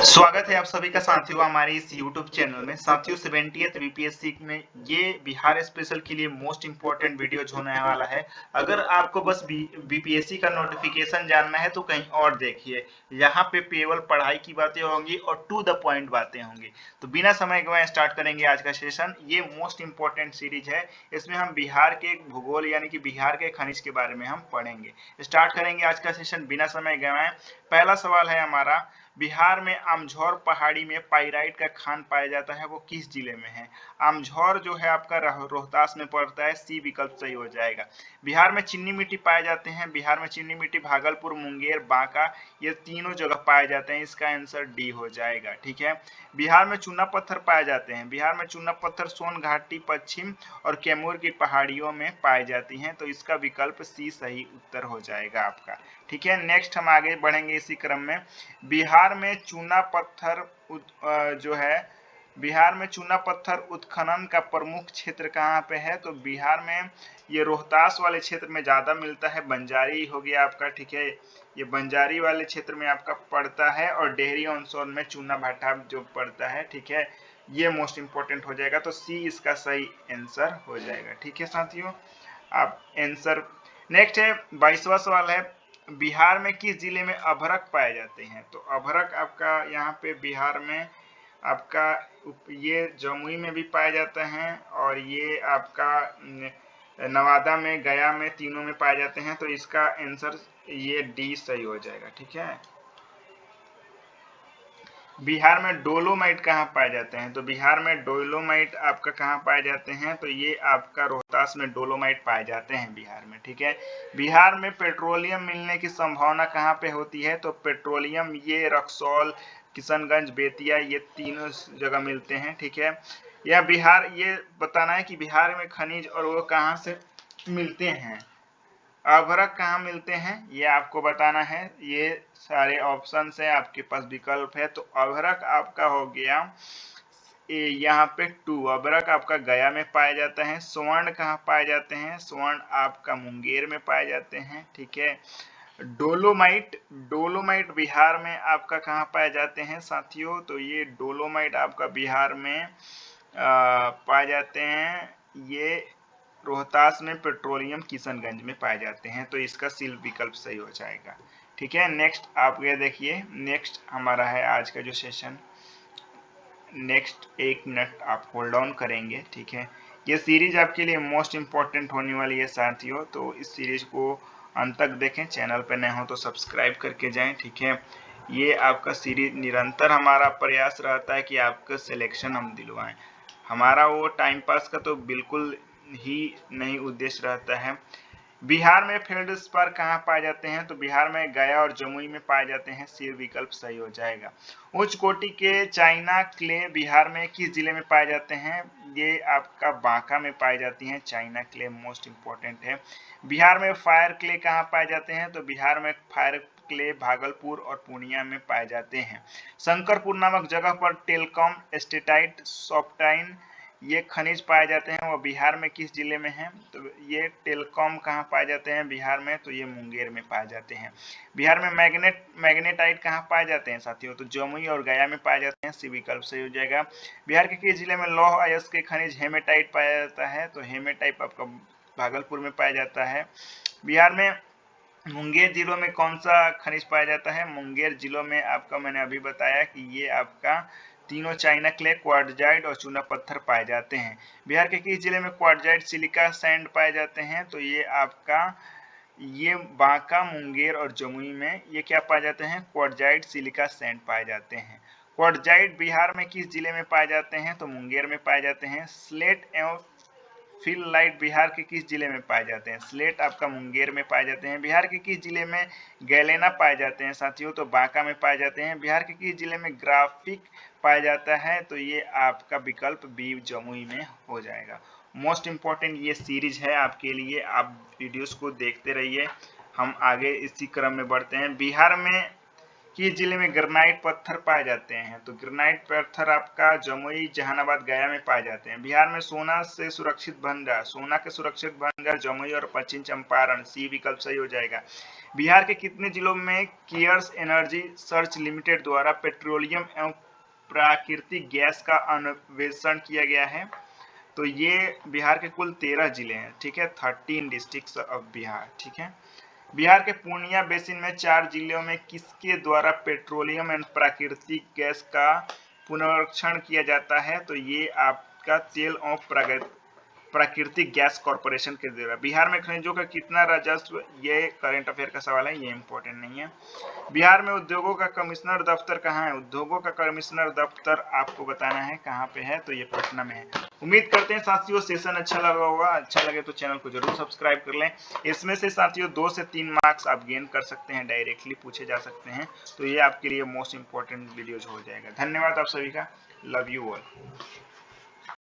स्वागत है आप सभी का साथियों हमारे इस YouTube चैनल में। साथियों 70th बीपीएससी में ये बिहार स्पेशल के लिए मोस्ट इम्पोर्टेंट वीडियोज होने वाला है। अगर आपको बस बीपीएससी का नोटिफिकेशन जानना है तो कहीं और देखिए, यहाँ पे केवल पढ़ाई की बातें होंगी और टू द पॉइंट बातें होंगी। तो बिना समय गवाए स्टार्ट करेंगे आज का सेशन। ये मोस्ट इम्पोर्टेंट सीरीज है, इसमें हम बिहार के भूगोल यानी कि बिहार के खनिज के बारे में हम पढ़ेंगे। स्टार्ट करेंगे आज का सेशन बिना समय गवाए। पहला सवाल है हमारा, बिहार में आमझौर पहाड़ी में पाइराइट का खान पाया जाता है, वो किस जिले में है? आमझौर जो है आपका रोहतास में पड़ता है, सी विकल्प सही हो जाएगा। बिहार में चीनी मिट्टी पाए जाते हैं, बिहार में चीनी मिट्टी भागलपुर, मुंगेर, बांका, ये तीनों जगह पाए जाते हैं, इसका आंसर डी हो जाएगा। ठीक है। बिहार में चूना पत्थर पाए जाते हैं, बिहार में चूना पत्थर सोन घाटी, पश्चिम और कैमूर की पहाड़ियों में पाई जाती हैं, तो इसका विकल्प सी सही उत्तर हो जाएगा आपका। ठीक है। नेक्स्ट हम आगे बढ़ेंगे इसी क्रम में। बिहार में चूना पत्थर जो है, बिहार में चूना पत्थर उत्खनन का प्रमुख क्षेत्र कहाँ पे है? तो बिहार में ये रोहतास वाले क्षेत्र में ज्यादा मिलता है, बंजारी हो गया आपका। ठीक है, ये बंजारी वाले क्षेत्र में आपका पड़ता है, और डेहरी ऑन सोन में चूना भाटा जो पड़ता है। ठीक है, ये मोस्ट इंपोर्टेंट हो जाएगा, तो सी इसका सही आंसर हो जाएगा। ठीक है साथियों, आप आंसर। नेक्स्ट है 22वां सवाल है, बिहार में किस जिले में अभरक पाए जाते हैं? तो अभरक आपका यहाँ पे बिहार में आपका ये जमुई में भी पाए जाते हैं, और ये आपका नवादा में, गया में, तीनों में पाए जाते हैं, तो इसका आंसर ये डी सही हो जाएगा। ठीक है। बिहार में डोलोमाइट कहाँ पाए जाते हैं? तो बिहार में डोलोमाइट आपका कहाँ पाए जाते हैं? तो ये आपका रोहतास में डोलोमाइट पाए जाते हैं बिहार में। ठीक है। बिहार में पेट्रोलियम मिलने की संभावना कहाँ पे होती है? तो पेट्रोलियम ये रक्सौल, किशनगंज, बेतिया, ये तीनों जगह मिलते हैं। ठीक है। यह बिहार, ये बताना है कि बिहार में खनिज और वो कहाँ से मिलते हैं। अभ्रक कहाँ मिलते हैं ये आपको बताना है। ये सारे ऑप्शन है आपके पास, विकल्प है। तो अभ्रक आपका हो गया यहाँ पे टू, अभ्रक आपका गया में पाया जाता है। स्वर्ण कहाँ पाए जाते हैं? स्वर्ण आपका मुंगेर में पाए जाते हैं। ठीक है। डोलोमाइट, डोलोमाइट बिहार में आपका कहाँ पाए जाते हैं साथियों? तो ये डोलोमाइट आपका बिहार में पाए जाते हैं, ये रोहतास में, पेट्रोलियम किशनगंज में पाए जाते हैं, तो इसका सी विकल्प सही हो जाएगा। ठीक है। नेक्स्ट आप ये देखिए, नेक्स्ट हमारा है आज का जो सेशन। नेक्स्ट 1 मिनट आप होल्ड ऑन करेंगे। ठीक है। ये सीरीज आपके लिए मोस्ट इम्पोर्टेंट होने वाली है साथियों, तो इस सीरीज को अंत तक देखें। चैनल पर नए हो तो सब्सक्राइब करके जाएं। ठीक है। ये आपका सीरीज निरंतर हमारा प्रयास रहता है कि आपका सिलेक्शन हम दिलवाएं। हमारा वो टाइम पास का तो बिल्कुल ही नहीं उद्देश्य रहता है। बिहार में फेल्डस्पार कहाँ पाए जाते हैं? तो बिहार में गया और जमुई में पाए जाते हैं, सी विकल्प सही हो जाएगा। उच्च कोटि के चाइना क्ले बिहार में किस जिले में पाए जाते हैं? ये आपका बांका में पाई जाती हैं चाइना क्ले, मोस्ट इंपोर्टेंट है। बिहार में फायर क्ले कहाँ पाए जाते हैं? तो बिहार में फायर क्ले भागलपुर और पूर्णिया में पाए जाते हैं। शंकरपुर नामक जगह पर टेलकॉम, एस्टेटाइट, सॉफ्टाइन, ये खनिज पाए जाते हैं, वो बिहार में किस जिले में है? तो ये टेलकॉम कहाँ पाए जाते हैं बिहार में? तो ये मुंगेर में पाए जाते हैं। बिहार में मैग्नेटाइट कहाँ पाए जाते हैं साथियों? तो जमुई और गया में पाए जाते हैं, सी विकल्प सही हो जाएगा। बिहार के किस जिले में लौह अयस्क के खनिज हेमेटाइट पाया जाता है? तो हेमेटाइट आपका भागलपुर में पाया जाता है। बिहार में मुंगेर जिलों में कौन सा खनिज पाया जाता है? मुंगेर जिलों में आपका मैंने अभी बताया कि ये आपका तीनों चाइना क्ले, क्वार्टजाइट और चूना पत्थर पाए जाते हैं। बिहार के किस जिले में क्वार्टजाइट, सिलिका सैंड पाए जाते हैं? तो ये आपका ये बांका, मुंगेर और जमुई में ये क्या पाए जाते हैं? क्वार्टजाइट, सिलिका सैंड पाए जाते हैं। क्वार्टजाइट बिहार में किस जिले में पाए जाते हैं? तो मुंगेर में पाए जाते हैं। स्लेट एवं फिल लाइट बिहार के किस जिले में पाए जाते हैं? स्लेट आपका मुंगेर में पाए जाते हैं। बिहार के किस जिले में गैलेना पाए जाते हैं साथियों? तो बांका में पाए जाते हैं। बिहार के किस जिले में ग्राफिक पाया जाता है? तो ये आपका विकल्प बी, जमुई में हो जाएगा। मोस्ट इम्पोर्टेंट ये सीरीज है आपके लिए, आप वीडियोस को देखते रहिए। हम आगे इसी क्रम में बढ़ते हैं। बिहार में किस जिले में ग्रेनाइट पत्थर पाए जाते हैं? तो ग्रेनाइट पत्थर आपका जमुई, जहानाबाद, गया में पाए जाते हैं। बिहार में सोना से सुरक्षित भंडार, सोना के सुरक्षित भंडार जमुई और पश्चिम चंपारण, सी विकल्प सही हो जाएगा। बिहार के कितने जिलों में केयर्स एनर्जी सर्च लिमिटेड द्वारा पेट्रोलियम एवं प्राकृतिक गैस का अन्वेषण किया गया है? तो ये बिहार के कुल 13 जिले हैं, ठीक है, 13 डिस्ट्रिक्ट्स ऑफ बिहार, ठीक है। बिहार के पूर्णिया बेसिन में 4 जिलों में किसके द्वारा पेट्रोलियम एंड प्राकृतिक गैस का पुनरीक्षण किया जाता है? तो ये आपका तेल और प्राकृतिक गैस कॉर्पोरेशन के द्वारा। बिहार में खनिजों का कितना राजस्व, ये करंट अफेयर का सवाल है, ये इंपॉर्टेंट नहीं है। बिहार में उद्योगों का कमिश्नर दफ्तर कहाँ है? उद्योगों का कमिश्नर दफ्तर आपको बताना है कहाँ पे है, तो ये पटना में है। उम्मीद करते हैं साथियों सेशन अच्छा लगा होगा। अच्छा लगे तो चैनल को जरूर सब्सक्राइब कर लें। इसमें से साथियों 2 से 3 मार्क्स आप गेन कर सकते हैं, डायरेक्टली पूछे जा सकते हैं, तो ये आपके लिए मोस्ट इंपॉर्टेंट वीडियोज हो जाएगा। धन्यवाद आप सभी का, लव यू ऑल।